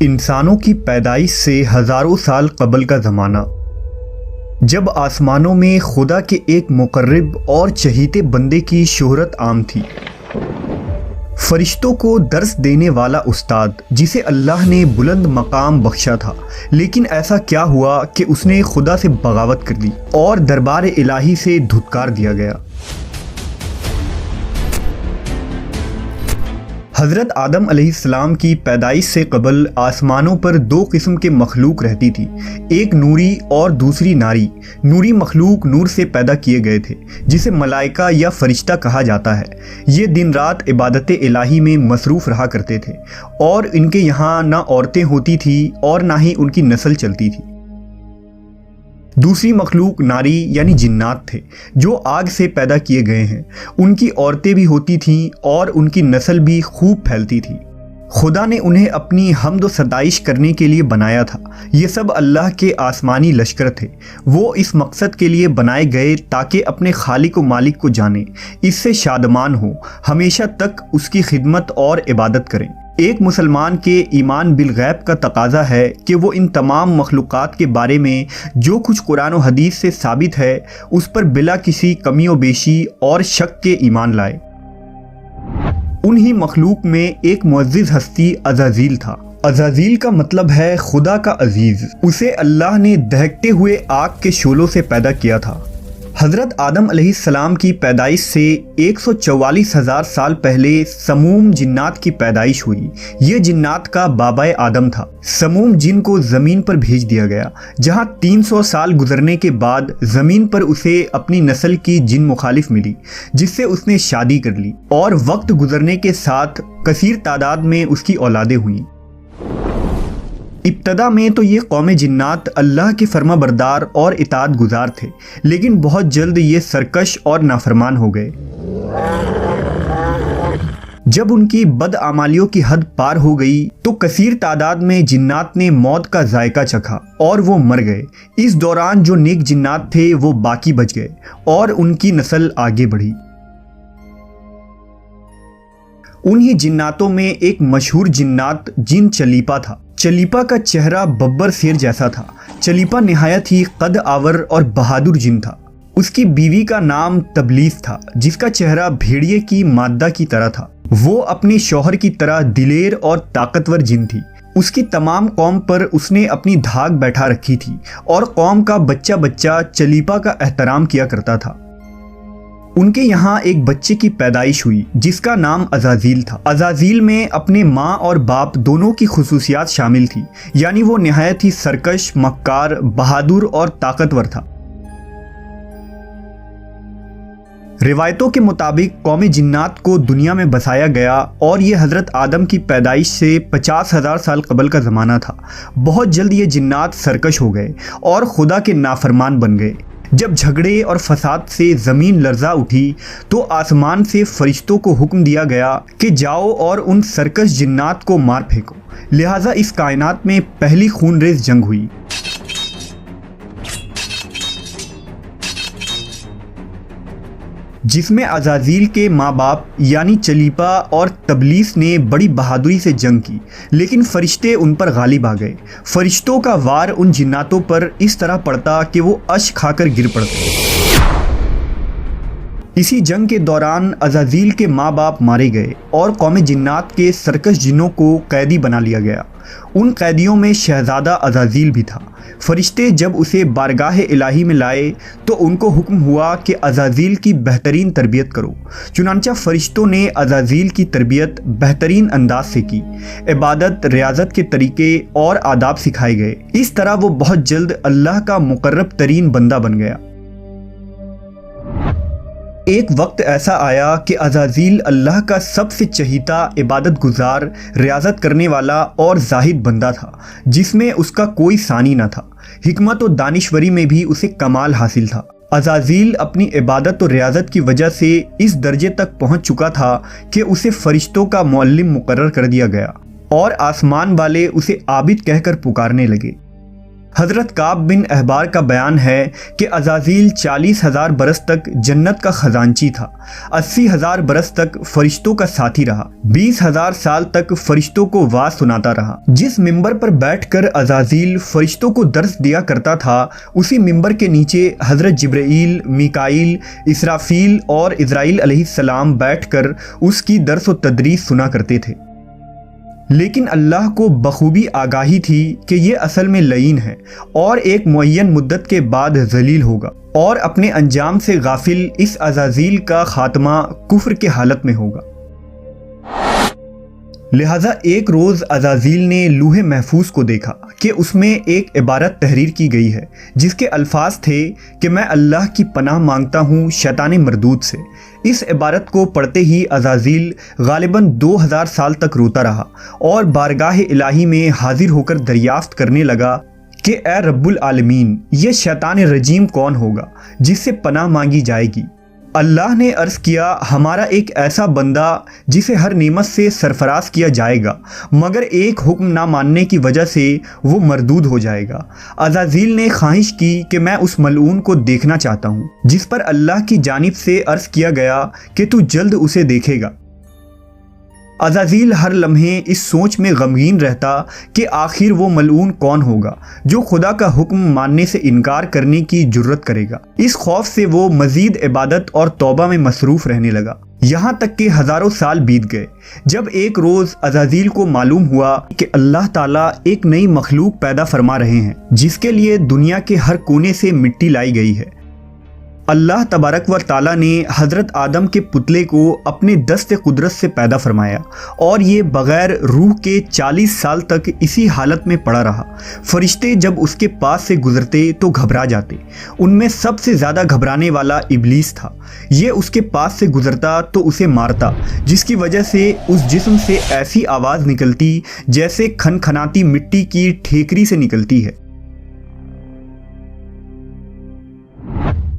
انسانوں کی پیدائش سے ہزاروں سال قبل کا زمانہ، جب آسمانوں میں خدا کے ایک مقرب اور چہیتے بندے کی شہرت عام تھی، فرشتوں کو درس دینے والا استاد جسے اللہ نے بلند مقام بخشا تھا، لیکن ایسا کیا ہوا کہ اس نے خدا سے بغاوت کر دی اور دربار الہی سے دھتکار دیا گیا۔ حضرت آدم علیہ السلام کی پیدائش سے قبل آسمانوں پر دو قسم کے مخلوق رہتی تھی، ایک نوری اور دوسری ناری۔ نوری مخلوق نور سے پیدا کیے گئے تھے جسے ملائکہ یا فرشتہ کہا جاتا ہے۔ یہ دن رات عبادت الہی میں مصروف رہا کرتے تھے اور ان کے یہاں نہ عورتیں ہوتی تھیں اور نہ ہی ان کی نسل چلتی تھی۔ دوسری مخلوق ناری یعنی جنات تھے جو آگ سے پیدا کیے گئے ہیں۔ ان کی عورتیں بھی ہوتی تھیں اور ان کی نسل بھی خوب پھیلتی تھی۔ خدا نے انہیں اپنی حمد و ستائش کرنے کے لیے بنایا تھا۔ یہ سب اللہ کے آسمانی لشکر تھے۔ وہ اس مقصد کے لیے بنائے گئے تاکہ اپنے خالق و مالک کو جانیں، اس سے شادمان ہوں، ہمیشہ تک اس کی خدمت اور عبادت کریں۔ ایک مسلمان کے ایمان بالغیب کا تقاضا ہے کہ وہ ان تمام مخلوقات کے بارے میں جو کچھ قرآن و حدیث سے ثابت ہے اس پر بلا کسی کمی و بیشی اور شک کے ایمان لائے۔ انہی مخلوق میں ایک معزز ہستی عزازیل تھا۔ عزازیل کا مطلب ہے خدا کا عزیز۔ اسے اللہ نے دہکتے ہوئے آگ کے شعلوں سے پیدا کیا تھا۔ حضرت آدم علیہ السلام کی پیدائش سے 144,000 سال پہلے سموم جنات کی پیدائش ہوئی۔ یہ جنات کا بابائے آدم تھا۔ سموم جن کو زمین پر بھیج دیا گیا، جہاں 300 سال گزرنے کے بعد زمین پر اسے اپنی نسل کی جن مخالف ملی، جس سے اس نے شادی کر لی اور وقت گزرنے کے ساتھ کثیر تعداد میں اس کی اولادیں ہوئیں۔ ابتدا میں تو یہ قوم جنات اللہ کے فرما بردار اور اطاعت گزار تھے، لیکن بہت جلد یہ سرکش اور نافرمان ہو گئے۔ جب ان کی بدعمالیوں کی حد پار ہو گئی تو کثیر تعداد میں جنات نے موت کا ذائقہ چکھا اور وہ مر گئے۔ اس دوران جو نیک جنات تھے وہ باقی بچ گئے اور ان کی نسل آگے بڑھی۔ انہی جناتوں میں ایک مشہور جنات جن چلیپا تھا۔ چلیپا کا چہرہ ببر شیر جیسا تھا۔ چلیپا نہایت ہی قد آور اور بہادر جن تھا۔ اس کی بیوی کا نام تبلیس تھا، جس کا چہرہ بھیڑیے کی مادہ کی طرح تھا۔ وہ اپنے شوہر کی طرح دلیر اور طاقتور جن تھی۔ اس کی تمام قوم پر اس نے اپنی دھاک بیٹھا رکھی تھی اور قوم کا بچہ بچہ چلیپا کا احترام کیا کرتا تھا۔ ان کے یہاں ایک بچے کی پیدائش ہوئی جس کا نام عزازیل تھا۔ عزازیل میں اپنے ماں اور باپ دونوں کی خصوصیات شامل تھی، یعنی وہ نہایت ہی سرکش، مکار، بہادر اور طاقتور تھا۔ روایتوں کے مطابق قوم جنات کو دنیا میں بسایا گیا اور یہ حضرت آدم کی پیدائش سے 50,000 سال قبل کا زمانہ تھا۔ بہت جلد یہ جنات سرکش ہو گئے اور خدا کے نافرمان بن گئے۔ جب جھگڑے اور فساد سے زمین لرزا اٹھی تو آسمان سے فرشتوں کو حکم دیا گیا کہ جاؤ اور ان سرکش جنات کو مار پھینکو۔ لہٰذا اس کائنات میں پہلی خون ریز جنگ ہوئی۔ جس میں عزازیل کے ماں باپ یعنی چلیپا اور تبلیس نے بڑی بہادری سے جنگ کی، لیکن فرشتے ان پر غالب آ گئے۔ فرشتوں کا وار ان جناتوں پر اس طرح پڑتا کہ وہ اشک کھا کر گر پڑتے۔ اسی جنگ کے دوران عزازیل کے ماں باپ مارے گئے اور قوم جنات کے سرکش جنوں کو قیدی بنا لیا گیا۔ ان قیدیوں میں شہزادہ عزازیل بھی تھا۔ فرشتے جب اسے بارگاہ الہی میں لائے تو ان کو حکم ہوا کہ عزازیل کی بہترین تربیت کرو۔ چنانچہ فرشتوں نے عزازیل کی تربیت بہترین انداز سے کی۔ عبادت، ریاضت کے طریقے اور آداب سکھائے گئے۔ اس طرح وہ بہت جلد اللہ کا مقرب ترین بندہ بن گیا۔ ایک وقت ایسا آیا کہ عزازیل اللہ کا سب سے چہیتا، عبادت گزار، ریاضت کرنے والا اور زاہد بندہ تھا، جس میں اس کا کوئی ثانی نہ تھا۔ حکمت و دانشوری میں بھی اسے کمال حاصل تھا۔ عزازیل اپنی عبادت و ریاضت کی وجہ سے اس درجے تک پہنچ چکا تھا کہ اسے فرشتوں کا معلم مقرر کر دیا گیا اور آسمان والے اسے عابد کہہ کر پکارنے لگے۔ حضرت کعب بن احبار کا بیان ہے کہ عزازیل 40,000 برس تک جنت کا خزانچی تھا، 80,000 برس تک فرشتوں کا ساتھی رہا، 20,000 سال تک فرشتوں کو واز سناتا رہا۔ جس ممبر پر بیٹھ کر عزازیل فرشتوں کو درس دیا کرتا تھا، اسی ممبر کے نیچے حضرت جبرائیل، میکائیل، اسرافیل اور عزرائیل علیہ السلام بیٹھ کر اس کی درس و تدریس سنا کرتے تھے۔ لیکن اللہ کو بخوبی آگاہی تھی کہ یہ اصل میں لعین ہے اور ایک معین مدت کے بعد ذلیل ہوگا، اور اپنے انجام سے غافل اس عزازیل کا خاتمہ کفر کے حالت میں ہوگا۔ لہٰذا ایک روز عزازیل نے لوح محفوظ کو دیکھا کہ اس میں ایک عبارت تحریر کی گئی ہے جس کے الفاظ تھے کہ میں اللہ کی پناہ مانگتا ہوں شیطان مردود سے۔ اس عبارت کو پڑھتے ہی عزازیل غالباً 2000 سال تک روتا رہا اور بارگاہ الہی میں حاضر ہو کر دریافت کرنے لگا کہ اے رب العالمین، یہ شیطان رجیم کون ہوگا جس سے پناہ مانگی جائے گی؟ اللہ نے عرض کیا، ہمارا ایک ایسا بندہ جسے ہر نعمت سے سرفراز کیا جائے گا مگر ایک حکم نہ ماننے کی وجہ سے وہ مردود ہو جائے گا۔ عزازیل نے خواہش کی کہ میں اس ملعون کو دیکھنا چاہتا ہوں، جس پر اللہ کی جانب سے عرض کیا گیا کہ تو جلد اسے دیکھے گا۔ عزازیل ہر لمحے اس سوچ میں غمگین رہتا کہ آخر وہ ملعون کون ہوگا جو خدا کا حکم ماننے سے انکار کرنے کی جرت کرے گا۔ اس خوف سے وہ مزید عبادت اور توبہ میں مصروف رہنے لگا، یہاں تک کہ ہزاروں سال بیت گئے۔ جب ایک روز عزازیل کو معلوم ہوا کہ اللہ تعالیٰ ایک نئی مخلوق پیدا فرما رہے ہیں جس کے لیے دنیا کے ہر کونے سے مٹی لائی گئی ہے، اللہ تبارک و تعالیٰ نے حضرت آدم کے پتلے کو اپنے دست قدرت سے پیدا فرمایا اور یہ بغیر روح کے 40 سال تک اسی حالت میں پڑا رہا۔ فرشتے جب اس کے پاس سے گزرتے تو گھبرا جاتے، ان میں سب سے زیادہ گھبرانے والا ابلیس تھا۔ یہ اس کے پاس سے گزرتا تو اسے مارتا، جس کی وجہ سے اس جسم سے ایسی آواز نکلتی جیسے کھنکھناتی مٹی کی ٹھیکری سے نکلتی ہے۔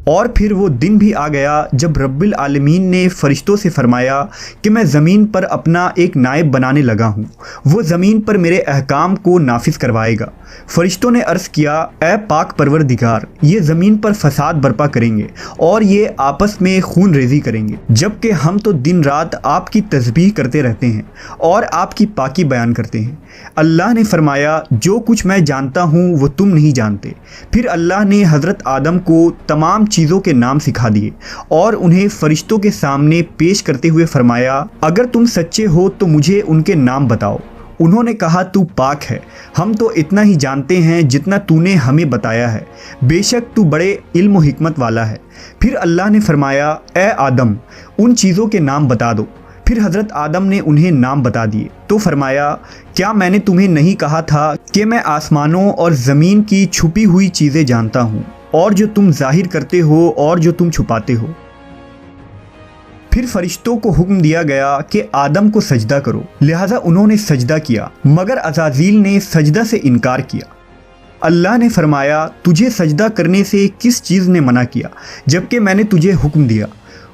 اور پھر وہ دن بھی آ گیا جب رب العالمین نے فرشتوں سے فرمایا کہ میں زمین پر اپنا ایک نائب بنانے لگا ہوں، وہ زمین پر میرے احکام کو نافذ کروائے گا۔ فرشتوں نے عرض کیا، اے پاک پروردگار، یہ زمین پر فساد برپا کریں گے اور یہ آپس میں خون ریزی کریں گے، جبکہ ہم تو دن رات آپ کی تسبیح کرتے رہتے ہیں اور آپ کی پاکی بیان کرتے ہیں۔ اللہ نے فرمایا، جو کچھ میں جانتا ہوں وہ تم نہیں جانتے۔ پھر اللہ نے حضرت آدم کو تمام چیزوں کے نام سکھا دیے اور انہیں فرشتوں کے سامنے پیش کرتے ہوئے فرمایا، اگر تم سچے ہو تو مجھے ان کے نام بتاؤ۔ انہوں نے کہا، تو پاک ہے، ہم تو اتنا ہی جانتے ہیں جتنا تو نے ہمیں بتایا ہے، بے شک تو بڑے علم و حکمت والا ہے۔ پھر اللہ نے فرمایا، اے آدم، ان چیزوں کے نام بتا دو۔ پھر حضرت آدم نے انہیں نام بتا دیے تو فرمایا، کیا میں نے تمہیں نہیں کہا تھا کہ میں آسمانوں اور زمین کی چھپی ہوئی چیزیں جانتا ہوں، اور جو تم ظاہر کرتے ہو اور جو تم چھپاتے ہو؟ پھر فرشتوں کو حکم دیا گیا کہ آدم کو سجدہ کرو، لہٰذا انہوں نے سجدہ کیا، مگر عزازیل نے سجدہ سے انکار کیا۔ اللہ نے فرمایا، تجھے سجدہ کرنے سے کس چیز نے منع کیا جبکہ میں نے تجھے حکم دیا؟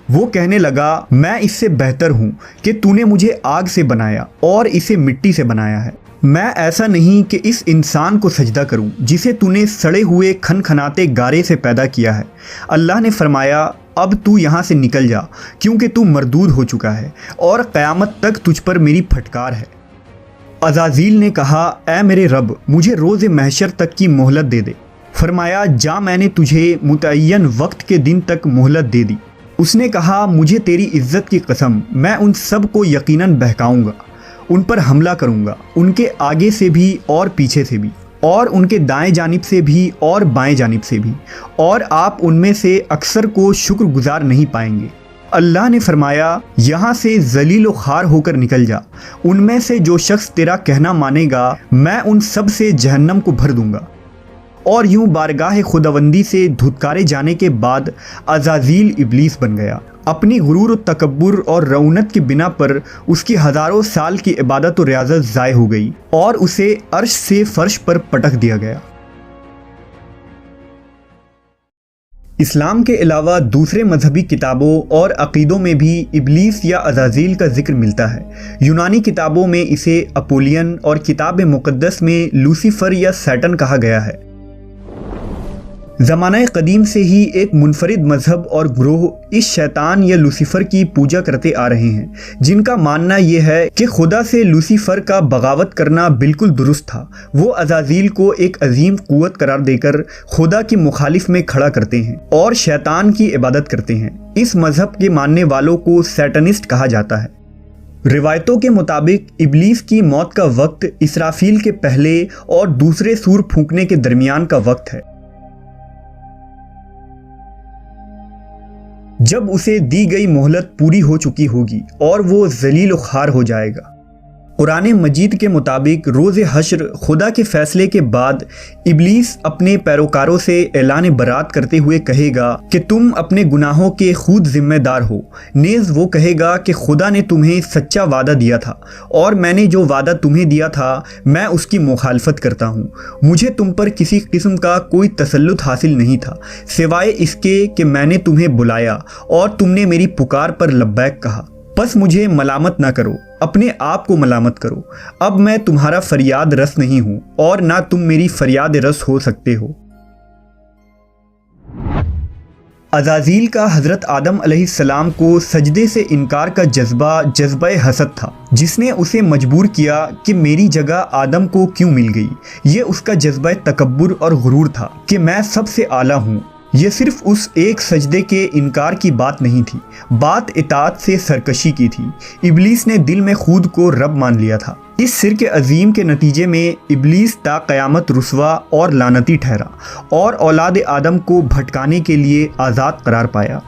وہ کہنے لگا، میں اس سے بہتر ہوں کہ تو نے مجھے آگ سے بنایا اور اسے مٹی سے بنایا ہے۔ میں ایسا نہیں کہ اس انسان کو سجدہ کروں جسے تو نے سڑے ہوئے کھنکھناتے گارے سے پیدا کیا ہے۔ اللہ نے فرمایا، اب تو یہاں سے نکل جا، کیونکہ تو مردود ہو چکا ہے اور قیامت تک تجھ پر میری پھٹکار ہے۔ عزازیل نے کہا، اے میرے رب، مجھے روز محشر تک کی مہلت دے دے۔ فرمایا، جا، میں نے تجھے متعین وقت کے دن تک مہلت دے دی۔ اس نے کہا، مجھے تیری عزت کی قسم، میں ان سب کو یقیناً بہکاؤں گا، ان پر حملہ کروں گا، ان کے آگے سے بھی اور پیچھے سے بھی، اور ان کے دائیں جانب سے بھی اور بائیں جانب سے بھی، اور آپ ان میں سے اکثر کو شکر گزار نہیں پائیں گے۔ اللہ نے فرمایا، یہاں سے ذلیل و خوار ہو کر نکل جا، ان میں سے جو شخص تیرا کہنا مانے گا میں ان سب سے جہنم کو بھر دوں گا۔ اور یوں بارگاہ خداوندی سے دھتکارے جانے کے بعد عزازیل ابلیس بن گیا۔ اپنی غرور و تکبر اور رعونت کی بنا پر اس کی ہزاروں سال کی عبادت و ریاضت ضائع ہو گئی اور اسے عرش سے فرش پر پٹک دیا گیا۔ اسلام کے علاوہ دوسرے مذہبی کتابوں اور عقیدوں میں بھی ابلیس یا عزازیل کا ذکر ملتا ہے۔ یونانی کتابوں میں اسے اپولین اور کتاب مقدس میں لوسیفر یا سیٹن کہا گیا ہے۔ زمانہ قدیم سے ہی ایک منفرد مذہب اور گروہ اس شیطان یا لوسیفر کی پوجا کرتے آ رہے ہیں، جن کا ماننا یہ ہے کہ خدا سے لوسیفر کا بغاوت کرنا بالکل درست تھا۔ وہ عزازیل کو ایک عظیم قوت قرار دے کر خدا کی مخالف میں کھڑا کرتے ہیں اور شیطان کی عبادت کرتے ہیں۔ اس مذہب کے ماننے والوں کو سیٹنسٹ کہا جاتا ہے۔ روایتوں کے مطابق ابلیس کی موت کا وقت اسرافیل کے پہلے اور دوسرے سور پھونکنے کے درمیان کا وقت ہے، جب اسے دی گئی مہلت پوری ہو چکی ہوگی اور وہ ذلیل و خوار ہو جائے گا۔ قرآن مجید کے مطابق روز حشر خدا کے فیصلے کے بعد ابلیس اپنے پیروکاروں سے اعلان برات کرتے ہوئے کہے گا کہ تم اپنے گناہوں کے خود ذمہ دار ہو۔ نیز وہ کہے گا کہ خدا نے تمہیں سچا وعدہ دیا تھا اور میں نے جو وعدہ تمہیں دیا تھا میں اس کی مخالفت کرتا ہوں۔ مجھے تم پر کسی قسم کا کوئی تسلط حاصل نہیں تھا سوائے اس کے کہ میں نے تمہیں بلایا اور تم نے میری پکار پر لبیک کہا۔ بس مجھے ملامت نہ کرو، اپنے آپ کو ملامت کرو۔ اب میں تمہارا فریاد رس نہیں ہوں اور نہ تم میری فریاد رس ہو سکتے ہو۔ عزازیل کا حضرت آدم علیہ السلام کو سجدے سے انکار کا جذبہ حسد تھا، جس نے اسے مجبور کیا کہ میری جگہ آدم کو کیوں مل گئی۔ یہ اس کا جذبہ تکبر اور غرور تھا کہ میں سب سے اعلیٰ ہوں۔ یہ صرف اس ایک سجدے کے انکار کی بات نہیں تھی، بات اطاعت سے سرکشی کی تھی۔ ابلیس نے دل میں خود کو رب مان لیا تھا۔ اس شرک عظیم کے نتیجے میں ابلیس تا قیامت رسوا اور لعنتی ٹھہرا اور اولاد آدم کو بھٹکانے کے لیے آزاد قرار پایا۔